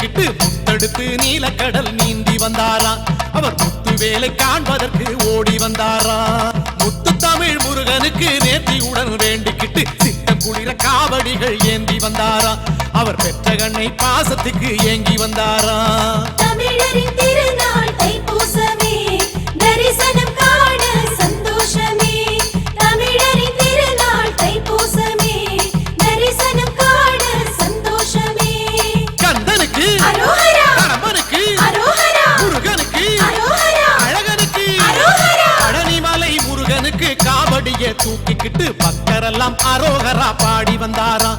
வேண்டிக்கிட்டு முத்தெடுத்து நீலக்கடல் நீந்தி வந்தாரா. அவர் முத்து வேலை காண்பதற்கு ஓடி வந்தாரா. முத்து தமிழ் முருகனுக்கு நேர்த்தியுடன் வேண்டிக்கிட்டு சித்தம் குளிர காவடிகள் ஏந்தி வந்தாரா. அவர் பெற்ற கண்ணை பாசத்துக்கு ஏங்கி வந்தாரா. தமிழரின் திருநாள் தைப்பூசமே, தரிசனம் காண சந்தோஷமே. தமிழரின் திருநாள் தைப்பூசமே, தரிசனம் காண சந்தோஷமே. கந்தனுக்கு அரோகரா, கடம்பனுக்கு அரோகரா, முருகனுக்கு அரோகரா, அழகனுக்கு அரோகரா. பழனிமலை முருகனுக்கு காவடியை தூக்கிக்கிட்டு பக்தரெல்லாம் அரோகரா பாடி வந்தாரா.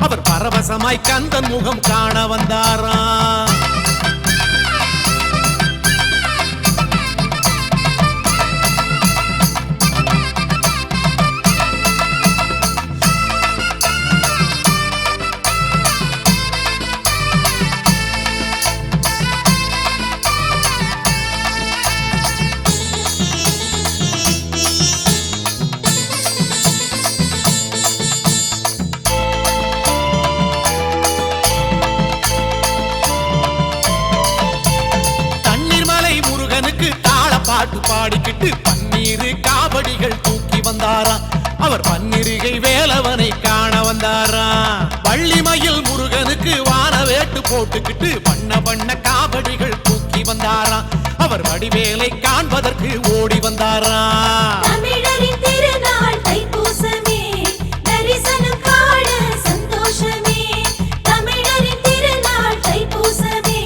அவர் பரவசமாய் கந்தன் முகம் காண வந்தாரா. பாட்டு பாடிக்கிட்டு பன்னீரு காவடிகள் தூக்கி வந்தாரா. அவர் பன்னிருகை வேலவனை காண வந்தாரா. வள்ளிமயில் முருகனுக்கு வான வேட்டு போட்டுக்கிட்டு வண்ண வண்ண காவடிகள் தூக்கி வந்தாரா. அவர் வடிவேலை காண்பதற்கு ஓடி வந்தாரா. தமிழரின் திருநாள் தைப்பூசமே, தரிசனம் காண சந்தோஷமே. தமிழரின் திருநாள் தைப்பூசமே,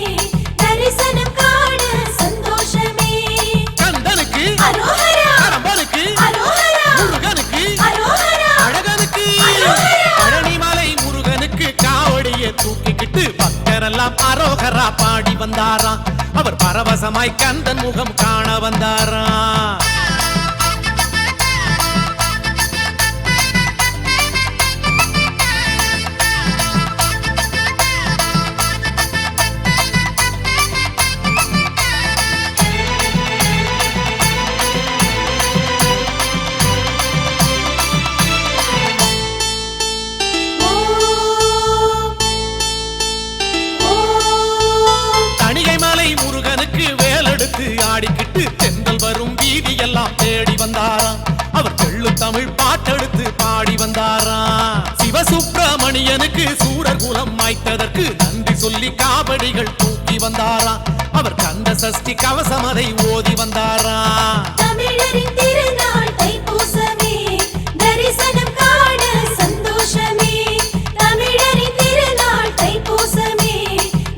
தரிசனம் காண சந்தோஷமே. கந்தனுக்கு அரோகரா, கடம்பனுக்கு அரோகரா, முருகனுக்கு அரோகரா, அழகனுக்கு அரோகரா. பழனிமலை முருகனுக்கு காவடியை தூக்கிக்கிட்டு பக்தரெல்லாம் அரோகரா பாடி வந்தாரா. அவர் பரவசமாய் கந்தன் முகம் காண வந்தாரா. ஆடிக்கிட்டு தென்றல் வரும் வீதி எல்லாம் தேடி வந்தாரா. அவர் தெள்ளு தமிழ் பாட்டெடுத்து பாடி வந்தாரா. சிவசுப்பிரமணியனுக்கு சூரர் குலம் மாய்த்ததற்கு நன்றி சொல்லி காவடிகள் தூக்கி வந்தாரா. அவர் கந்த சஷ்டி கவசம் அதை ஓதி வந்தாரா. தமிழரின் திருநாள் தைப்பூசமே, தரிசனம் காண சந்தோஷமே. தமிழரின் திருநாள் தைப்பூசமே,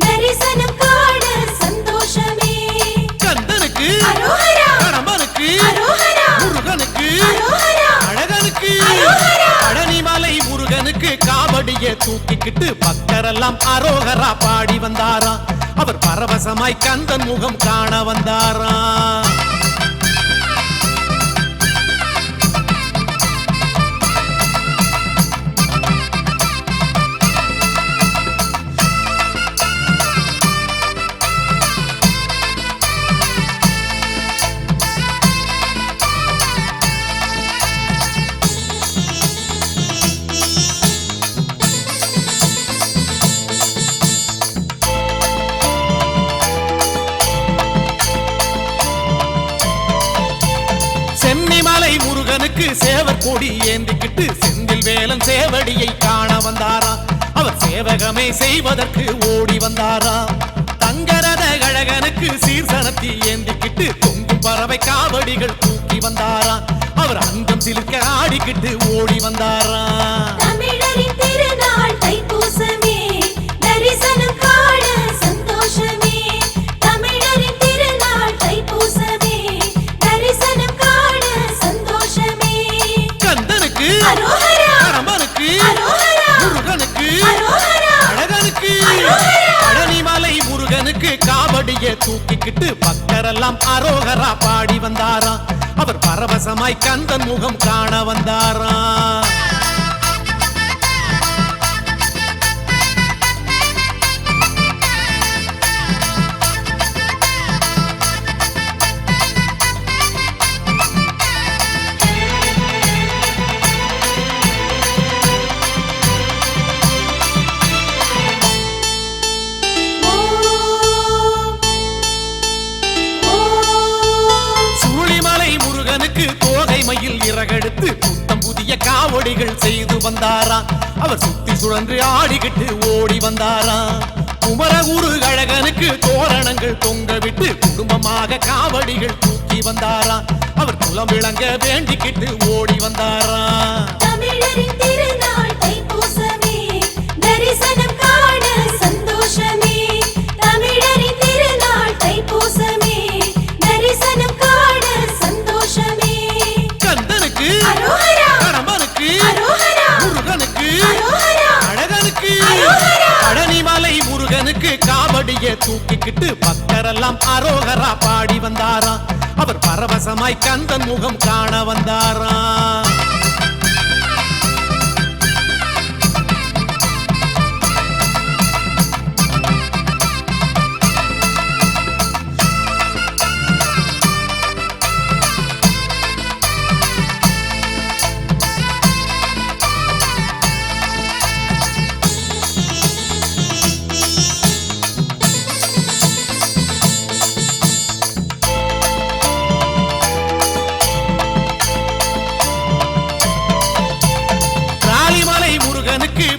தரிசனம் காண சந்தோஷமே. கந்தனுக்கு அரோகரா, கடம்பனுக்கு அரோகரா, முருகனுக்கு அரோகரா, அழகனுக்கு அரோகரா. பழனிமலை முருகனுக்கு காவடியை தூக்கிக்கிட்டு பக்தரெல்லாம் அரோகரா பாடி வந்தாரா. அவர் பரவசமாய் கந்தன் முகம் காண வந்தாரா. சென்னிமலை முருகனுக்கு சேவர் கொடி ஏந்திக்கிட்டு செந்தில் வேலன் சேவடியை காண வந்தாரா. அவர் சேவகமே செய்வதற்கு ஓடி வந்தாரா. தங்கரத கழகனுக்கு சீர்சனத்தி ஏந்திக்கிட்டு தொங்கும் பறவை காவடிகள் தூக்கி வந்தாரா. அவர் அங்கம் சிலுக்க ஆடிக்கிட்டு ஓடி வந்தாரா. தமிழரின் திருநாள் தைப்பூசமே, தரிசனம் காண சந்தோஷமே. தமிழரின் திருநாள் தைப்பூசமே, தரிசனம் காண சந்தோஷமே. கந்தனுக்கு அரோகரா, கடம்பனுக்கு அரோகரா, முருகனுக்கு அரோகரா, அழகனுக்கு அரோகரா. பழனிமலை முருகனுக்கு காவடியை தூக்கிக்கிட்டு பக்தரெல்லாம் அரோகரா பாடி வந்தாரா. அவர் பரவசமாய் கந்தன் முகம் காண வந்தாரா. ஓம் புண்ணிய காவடிகள் செய்து வந்தாராம். அவர் சுத்தி சுழன்று ஆடிக்கிட்டு ஓடி வந்தாராம். குமரகுரு அழகனுக்கு தோரணங்கள் தொங்க விட்டு குடும்பமாக காவடிகள் தூக்கி வந்தாராம். அவர் குலம் விளங்க வேண்டிக்கிட்டு ஓடி வந்தாராம். தமிழரின் திருநாள் தைப்பூசமே, தரிசனம் காண சந்தோஷமே. தமிழரின் திருநாள் தைப்பூசமே, தரிசனம் காண சந்தோஷமே. கந்தனுக்கு அரோகரா, கடம்பனுக்கு அரோகரா, முருகனுக்கு அரோகரா, அழகனுக்கு அரோகரா. பழனிமலை முருகனுக்கு காவடிய தூக்கிக்கிட்டு பக்தரெல்லாம் அரோகரா பாடி வந்தாராம். அவர் பரவசமாய் கந்தன் முகம் காண வந்தாராம்.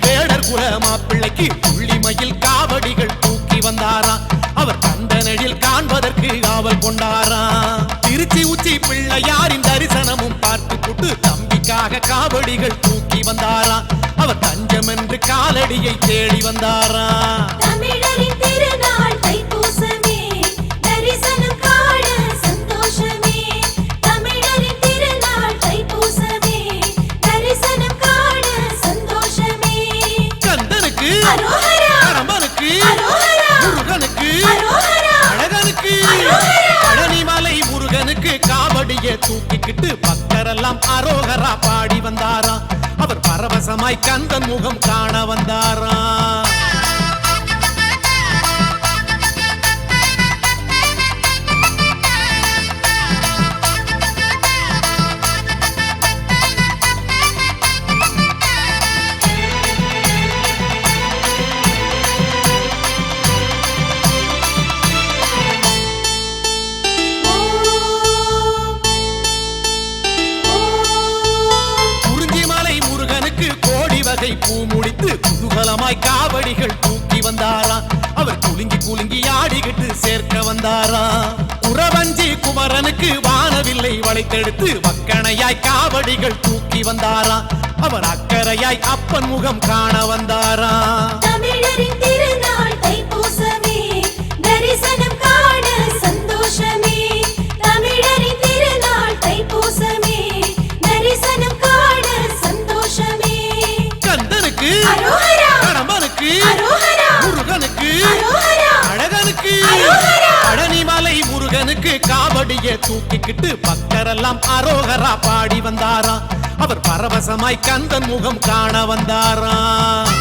வேடர் குல மாப்பிள்ளைக்கு புள்ளிமயில் காவடிகள் தூக்கி வந்தாராம். அவர் கந்தனடில் காண்பதற்கு ஆவல் கொண்டாராம். திருச்சி உச்சி பிள்ளையாரின் தரிசனமும் பார்த்து புட்டு தம்பிக்காக காவடிகள் தூக்கி வந்தாராம். அவர் தஞ்சம் என்று காலடியை தேடி வந்தாராம். தமிழரின் திருநாள் தைப்பூசமே, தரிசனம் காண சந்தோஷமே. தமிழரின் திருநாள் தைப்பூசமே, தரிசனம் காண சந்தோஷமே. கந்தனுக்கு அரோகரா, கடம்பனுக்கு அரோகரா, முருகனுக்கு அரோகரா, அழகனுக்கு அரோகரா. பழனிமலை முருகனுக்கு காவடிய தூக்கிக்கிட்டு பக்தரெல்லாம் அரோகரா பாடி வந்தாராம். அவர் பரவசமாய் கந்தன் முகம் காண வந்தாராம். பூ முடித்து குதூகலமாய் காவடிகள் தூக்கி வந்தாராம். அவர் குலுங்கி குலுங்கி ஆடிக்கிட்டு சேர்க்க வந்தாராம். குறவஞ்சி குமரனுக்கு வானவில்லை வளைத்தெடுத்து வக்கணையாய் காவடிகள் தூக்கி வந்தாராம். அவர் அக்கறையாய் அப்பன் முகம் காண வந்தாராம். தமிழரின் திருநாள் தைப்பூசமே, தரிசனம் காண சந்தோஷமே. தமிழரின் திருநாள் தைப்பூசமே, தரிசனம் காண சந்தோஷமே. கந்தனுக்கு அரோகரா, கடம்பனுக்கு அரோகரா, முருகனுக்கு அரோகரா, அழகனுக்கு அரோகரா. பழனிமலை முருகனுக்கு காவடிய தூக்கிக்கிட்டு பக்தரெல்லாம் அரோகரா பாடி வந்தாராம். அவர் பரவசமாய் கந்தன் முகம் காண வந்தாராம்.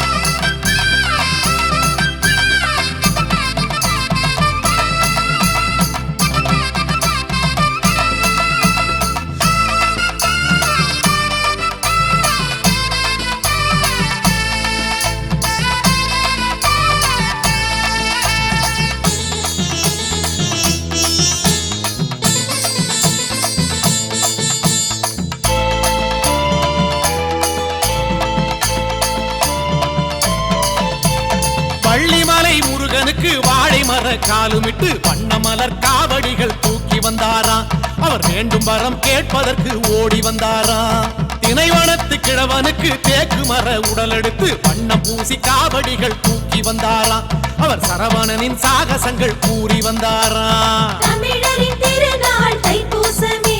வள்ளிமலை முருகனுக்கு வாழை மர காலுமிட்டு வண்ணமலர் காவடிகள் தூக்கி வந்தாராம். அவர் வேண்டும் வரம் கேட்பதற்கு ஓடி வந்தாராம். தினைவனத்து கிழவனுக்கு தேக்கு மர உடல் எடுத்து வண்ணம் பூசி காவடிகள் தூக்கி வந்தாராம். அவர் சரவணனின் சாகசங்கள் கூறி வந்தாராம். தமிழரின் திருநாள் தைப்பூசமே,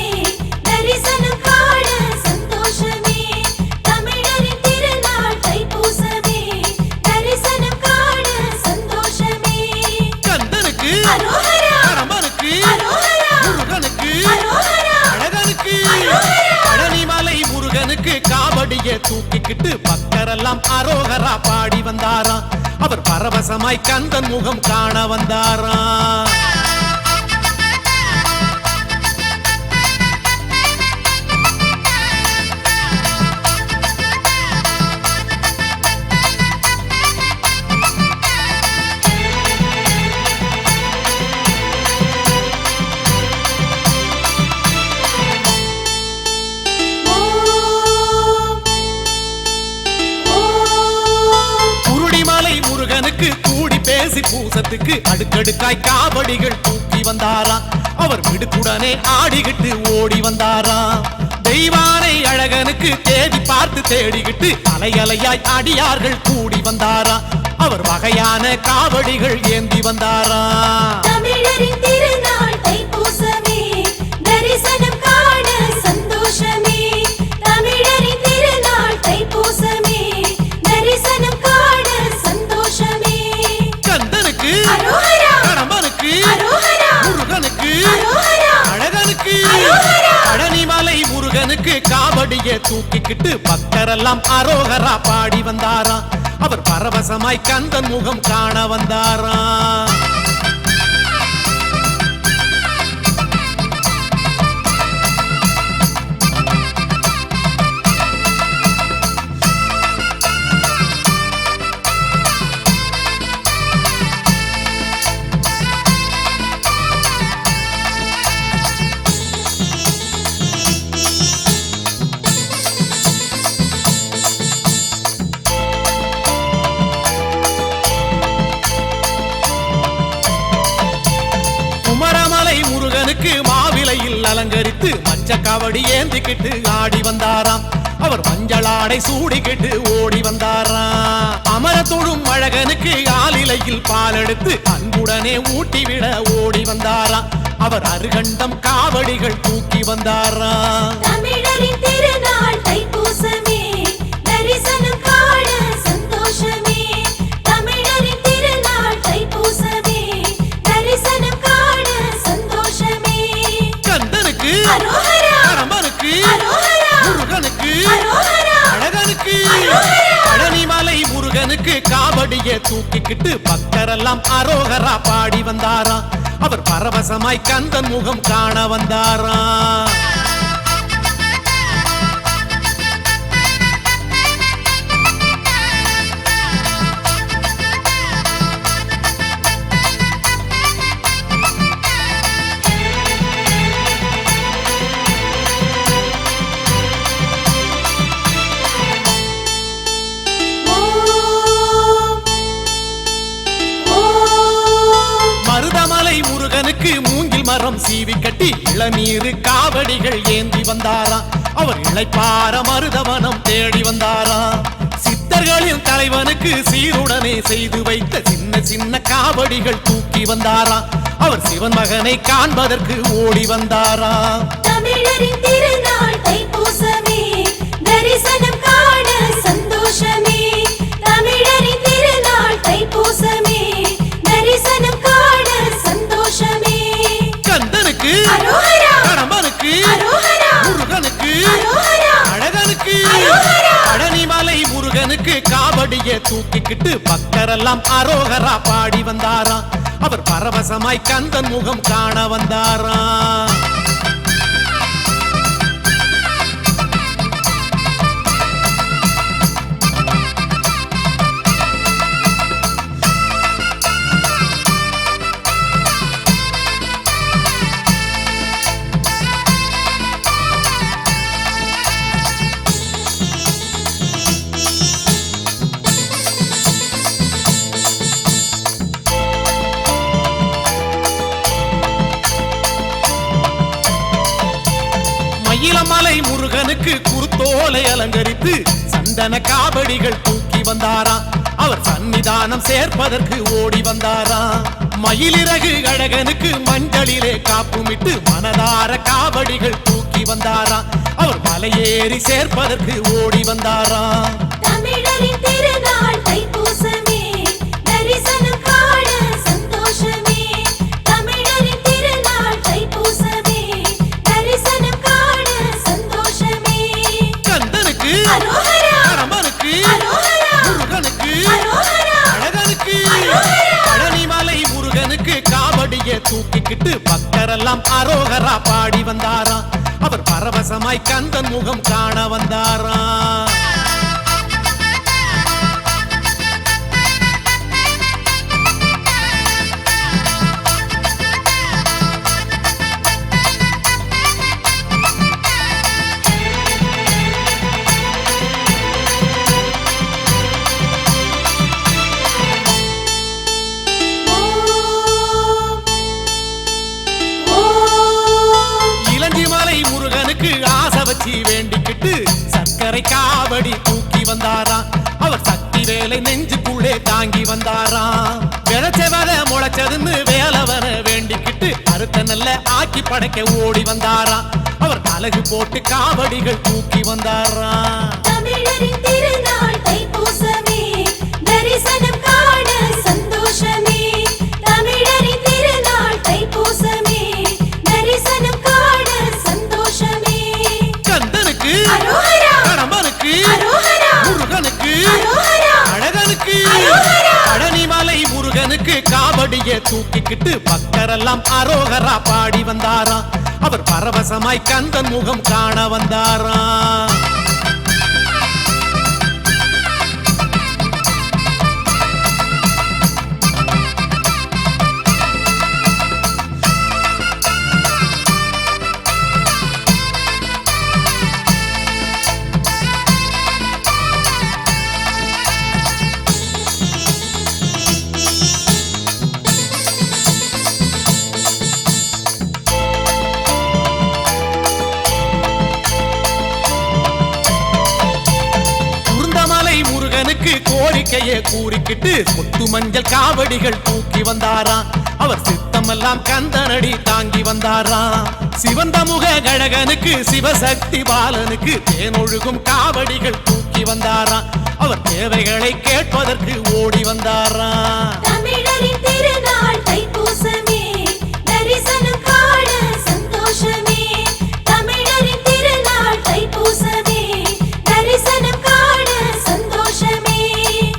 தரிசனம் காண சந்தோஷமே. தமிழரின் திருநாள் தைப்பூசமே, தரிசனம் காண சந்தோஷமே. கந்தனுக்கு அரோகரா, கடம்பனுக்கு அரோகரா, முருகனுக்கு அரோகரா, அழகனுக்கு அரோகரா. பழனிமலை முருகனுக்கு காவடிய தூக்கிக்கிட்டு பக்தரெல்லாம் அரோகரா பாடி வந்தாராம். அவர் பரவசமாய் கந்தன் முகம் காண வந்தாராம். ஓம் தைப்பூசத்துக்கு அடுக்கடுக்காய் காவடிகள் தூக்கி வந்தாரா. அவர் விடுக்குடனே ஆடிக்கிட்டு ஓடி வந்தாரா. தெய்வானை அழகனுக்கு தேடி பார்த்து தேடிக்கிட்டு அலையலையாய் அடியார்கள் கூடி வந்தாரா. அவர் வகையான காவடிகள் ஏந்தி வந்தாரா. தமிழரின் திருநாள் தைப்பூசமே, தரிசனம் காண சந்தோஷமே. தமிழரின் திருநாள் தைப்பூசமே, தரிசனம் காண சந்தோஷமே. கந்தனுக்கு அரோகரா, கடம்பனுக்கு அரோகரா, முருகனுக்கு அரோகரா, அழகனுக்கு அரோகரா. பழனிமலை முருகனுக்கு காவடியை தூக்கிக்கிட்டு பக்தரெல்லாம் அரோகரா பாடி வந்தாரா. அவர் பரவசமாய் கந்தன் முகம் காண வந்தாரா. குமரமலை முருகனுக்கு மாவிலையில் அலங்கரித்து மச்ச காவடி ஏந்திக்கிட்டு ஆடி வந்தாராம். அவர் மஞ்சளாடை சூடிக்கிட்டு ஓடி வந்தாராம். அமர தொழும் அழகனுக்கு ஆலிலையில் பால் எடுத்து அன்புடனே ஊட்டிவிட ஓடி வந்தாராம். அவர் அருகண்டம் காவடிகள் தூக்கி வந்தாராம். தமிழரின் திருநாள் தைப்பூசமே, தரிசனம் காண சந்தோஷமே. தமிழரின் திருநாள் தைப்பூசமே, தரிசனம் காண சந்தோஷமே. கந்தனுக்கு அரோகரா, கடம்பனுக்கு அரோகரா, முருகனுக்கு அரோகரா, அழகனுக்கு அரோகரா. பழனிமலை முருகனுக்கு காவடியை தூக்கிக்கிட்டு பக்தரெல்லாம் அரோகரா பாடி வந்தாரா. அவர் பரவசமாய் கந்தன் முகம் காண வந்தாரா. மருதமலை முருகனுக்கு மூங்கில் மரம் சீவி கட்டி இளநீர் காவடிகள் ஏந்தி வந்தாரா. அவர் இளைப்பார மருதவனம் தேடி வந்தாரா. சித்தர்களின் தலைவனுக்கு சீருடனே செய்து வைத்த சின்ன சின்ன காவடிகள் தூக்கி வந்தாரா. அவர் சிவன் மகனை காண்பதற்கு ஓடி வந்தாரா. தமிழரின் திருநாள் தைப்பூசமே, தரிசனம் காண சந்தோஷமே. தமிழரின் திருநாள் தைப்பூசமே, தரிசனம் காண சந்தோஷமே. கந்தனுக்கு அரோகரா, கடம்பனுக்கு அரோகரா, முருகனுக்கு அரோகரா, அழகனுக்கு அரோகரா. பழனிமலை முருகனுக்கு காவடியை தூக்கிக்கிட்டு பக்தரெல்லாம் அரோகரா பாடி வந்தாரா. அவர் பரவசமாய் கந்தன் முகம் காண வந்தாரா. மயிலமலை முருகனுக்கு குருத்தோலை அலங்கரித்து சந்தன காவடிகள் தூக்கி வந்தாரா. அவர் சன்னிதானம் சேர்ப்பதற்கு ஓடி வந்தாரா. மயிலிறகு அழகனுக்கு மஞ்சளிலே காப்புமிட்டு மனதார காவடிகள் தூக்கி வந்தாரா. அவர் மலையேறி சேர்ப்பதற்கு ஓடி வந்தாரா. தமிழரின் திருநாள் தைப்பூசமே, தரிசனம் காண சந்தோஷமே. தமிழரின் திருநாள் தைப்பூசமே, தரிசனம் காண சந்தோஷமே. கந்தனுக்கு அரோகரா, கடம்பனுக்கு அரோகரா, முருகனுக்கு அரோகரா, அழகனுக்கு அரோகரா. பழனிமலை முருகனுக்கு காவடியை தூக்கிக்கிட்டு பக்தரெல்லாம் அரோகரா பாடி வந்தாரா. அவர் பரவசமாய் கந்தன் முகம் காண வந்தாரா. காவடி தூக்கி வந்தாராம் அவர் சக்தி வேலை நெஞ்சுக்குள்ளே தாங்கி வந்தாராம் விளைச்சவத முளைச்சதுன்னு வேலவன வேண்டிக்கிட்டு அறுத்த நல்ல ஆக்கி படைக்க ஓடி வந்தாராம் அவர் அழகு போட்டு காவடிகள் தூக்கி வந்தாராம் தமிழரின் திருநாள் தைப்பூசமே தரிசனம் காண சந்தோஷமே தமிழரின் திருநாள் தைப்பூசமே தரிசனம் காண சந்தோஷமே கந்தனுக்கு அரோகரா கடம்பனுக்கு அரோகரா முருகனுக்கு அரோகரா அழகனுக்கு அரோகரா பழனிமலை முருகனுக்கு காவடியை தூக்கிக்கிட்டு பக்தரெல்லாம் அரோகரா பாடி வந்தாராம் அவர் பரவசமாய் கந்தன் முகம் காண வந்தாராம் முருகனுக்கு கோரிக்கையை கூறிக்கிட்டு முத்து மஞ்சள் காவடிகள் தூக்கி வந்தாராம் அவர் சித்தமெல்லாம் கந்தனடி தாங்கி வந்தாராம் சிவந்த முக கழகனுக்கு சிவசக்தி பாலனுக்கு தேனொழுகும் காவடிகள் தூக்கி வந்தாராம் அவர் தேவைகளை கேட்பதற்கு ஓடி வந்தாராம் தமிழரின் திருநாள் தைப்பூசமே தரிசனம் காண சந்தோஷமே தமிழரின் திருநாள் தைப்பூசமே தரிசனம் காண சந்தோஷமே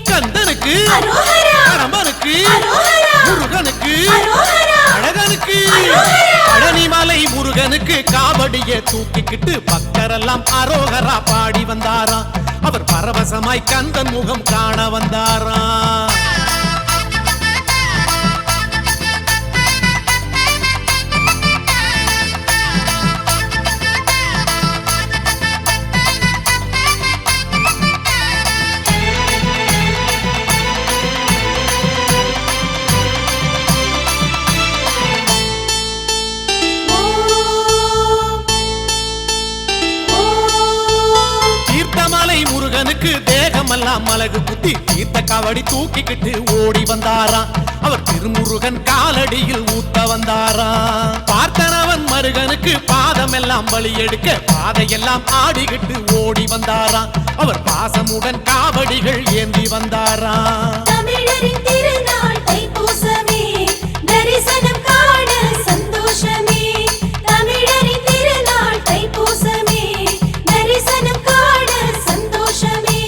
கந்தனுக்கு அரோகரா கடம்பனுக்கு அரோகரா முருகனுக்கு அரோகரா அழகனுக்கு அரோகரா பழனிமலை முருகனுக்கு காவடியை தூக்கிக்கிட்டு பக்தரெல்லாம் அரோகரா பாடி வந்தாராம் அவர் பரவசமாய் கந்தன் முகம் காண வந்தாராம் தீர்த்தமலை முருகனுக்கு தேகமெல்லாம் மலகு குத்தி தீர்த்த காவடி தூக்கிக்கிட்டு ஓடி வந்தாராம் அவர் திருமுருகன் காலடியில் ஊத்த வந்தாராம் பார்த்தனவன் மருகனுக்கு பாதமெல்லாம் பலி எடுக்க பாதையெல்லாம் ஆடிக்கிட்டு ஓடி வந்தாராம் அவர் பாசமுடன் காவடிகள் ஏந்தி வந்தாராம் தமிழரின் திருநாள் தைப்பூசமே தரிசனம் காண சந்தோஷமே தமிழரின் திருநாள் தைப்பூசமே தரிசனம் காண சந்தோஷமே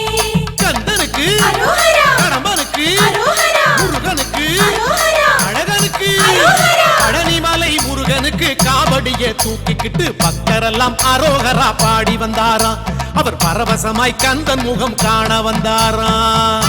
கந்தனுக்கு அரோகரா கடம்பனுக்கு அரோகரா முருகனுக்கு அரோகரா அழகனுக்கு அரோகரா பழனிமலை முருகனுக்கு காவடியை தூக்கிக்கிட்டு பக்தரெல்லாம் அரோகரா பாடி வந்தாராம் அவர் பரவசமாய் கந்தன் முகம் காண வந்தாராம்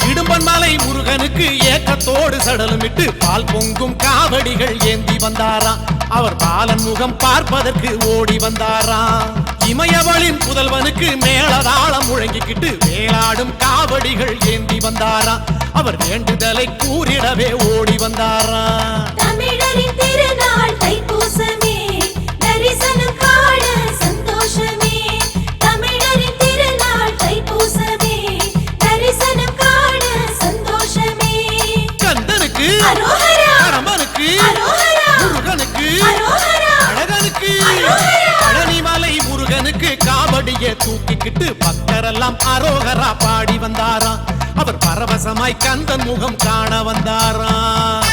இடும்பன்மலை முருகனுக்கு ஏக்கத்தோடு சடலமிட்டு பால் பொங்கும் காவடிகள் ஏந்தி வந்தாராம் அவர் பாலன் முகம் பார்ப்பதற்கு ஓடி வந்தாராம் இமயவளின் புதல்வனுக்கு மேளதாளம் முழங்கிக்கிட்டு வேளாடும் காவடிகள் ஏந்தி வந்தாராம் அவர் வேண்டுதலை கூறிடவே ஓடி வந்தாராம் தமிழரின் திருநாள் தைப்பூசமே தரிசனம் காண சந்தோஷமே தமிழரின் திருநாள் தைப்பூசமே தரிசனம் காண சந்தோஷமே கந்தனுக்கு அரோகரா கடம்பனுக்கு அரோகரா முருகனுக்கு அரோகரா அழகனுக்கு அரோகரா பழனிமலை முருகனுக்கு காவடியை தூக்கிக்கிட்டு பக்தரெல்லாம் அரோகரா பாடி வந்தாராம் அவர் பரவசமாய் கந்தன் முகம் காண வந்தாராம்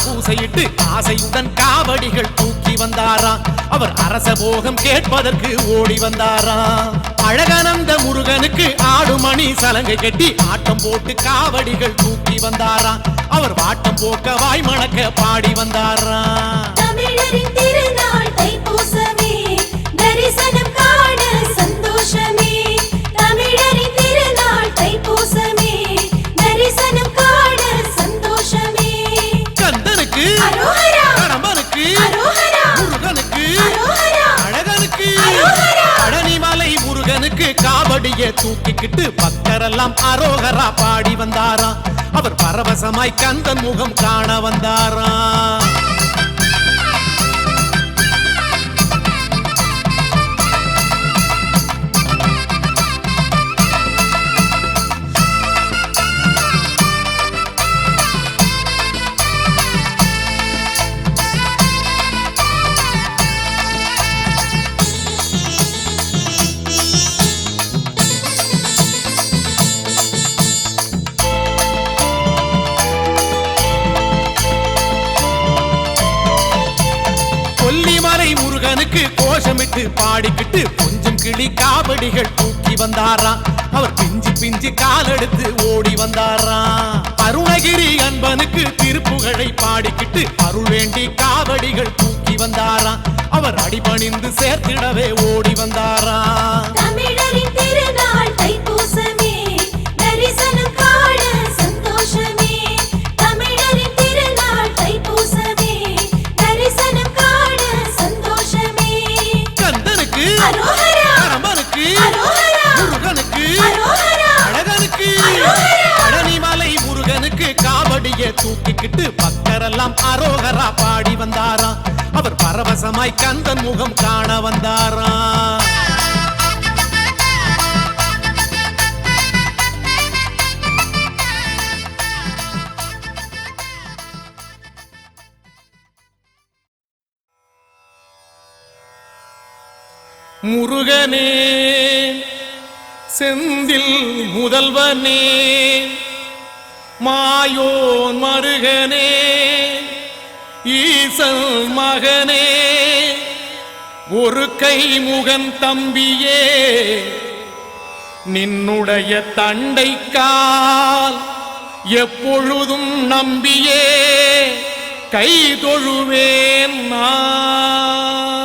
பூசையிட்டு ஆசையுடன் காவடிகள் தூக்கி வந்தாராம். அவர் அரச போகம் கேட்பதற்கு ஓடி வந்தாராம். அழகானந்த முருகனுக்கு ஆடுமணி சலங்கை கட்டி ஆட்டம் போட்டு காவடிகள் தூக்கி வந்தாராம். அவர் வாட்டம் போக்க வாய் மணக்க பாடி வந்தாராம். தமிழரின் திருநாள் தைப்பூசமே தரிசனம் காண சந்தோஷமே. தமிழரின் திருநாள் தைப்பூசமே தரிசனம் காண சந்தோஷமே. கந்தனுக்கு அரோகரா, கடம்பனுக்கு அரோகரா, முருகனுக்கு அரோகரா, அழகனுக்கு அரோகரா. பழனிமலை முருகனுக்கு காவடிய தூக்கிக்கிட்டு பக்தரெல்லாம் அரோகரா பாடி வந்தாராம். அவர் பரவசமாய் கந்தன் முகம் காண வந்தாராம். கொல்லிமலை முருகனுக்கு கோஷமிட்டு பாடிக்கிட்டு கொஞ்சம் கிளி காவடிகள் தூக்கி வந்தாராம். அவர் பிஞ்சு பிஞ்சு காலெடுத்து ஓடி வந்தாராம். அருணகிரி அன்பனுக்கு திருப்புகழை பாடிக்கிட்டு அருள் வேண்டி காவடிகள் தூக்கி வந்தாராம். அவர் அடிபணிந்து சேர்த்திடவே ஓடி வந்தாராம். தமிழரின் திருநாள் தைப்பூசமே தரிசனம் காண சந்தோஷமே. தமிழரின் திருநாள் தைப்பூசமே தரிசனம் காண சந்தோஷமே. கந்தனுக்கு அரோகரா, கடம்பனுக்கு அரோகரா, முருகனுக்கு அரோகரா, அழகனுக்கு அரோகரா. பழனிமலை முருகனுக்கு காவடிய தூக்கிக்கிட்டு பக்தரெல்லாம் அரோகரா பாடி வந்தாராம். அவர் பரவசமாய் கந்தன் முகம் காண வந்தாராம். முருகனே செந்தில் முதல்வனே மாயோன் மருகனே ஈசல் மகனே ஒரு கை முகன் தம்பியே நின்னுடைய தண்டைக்கால் எப்பொழுதும் நம்பியே கை தொழுவேன் நான்.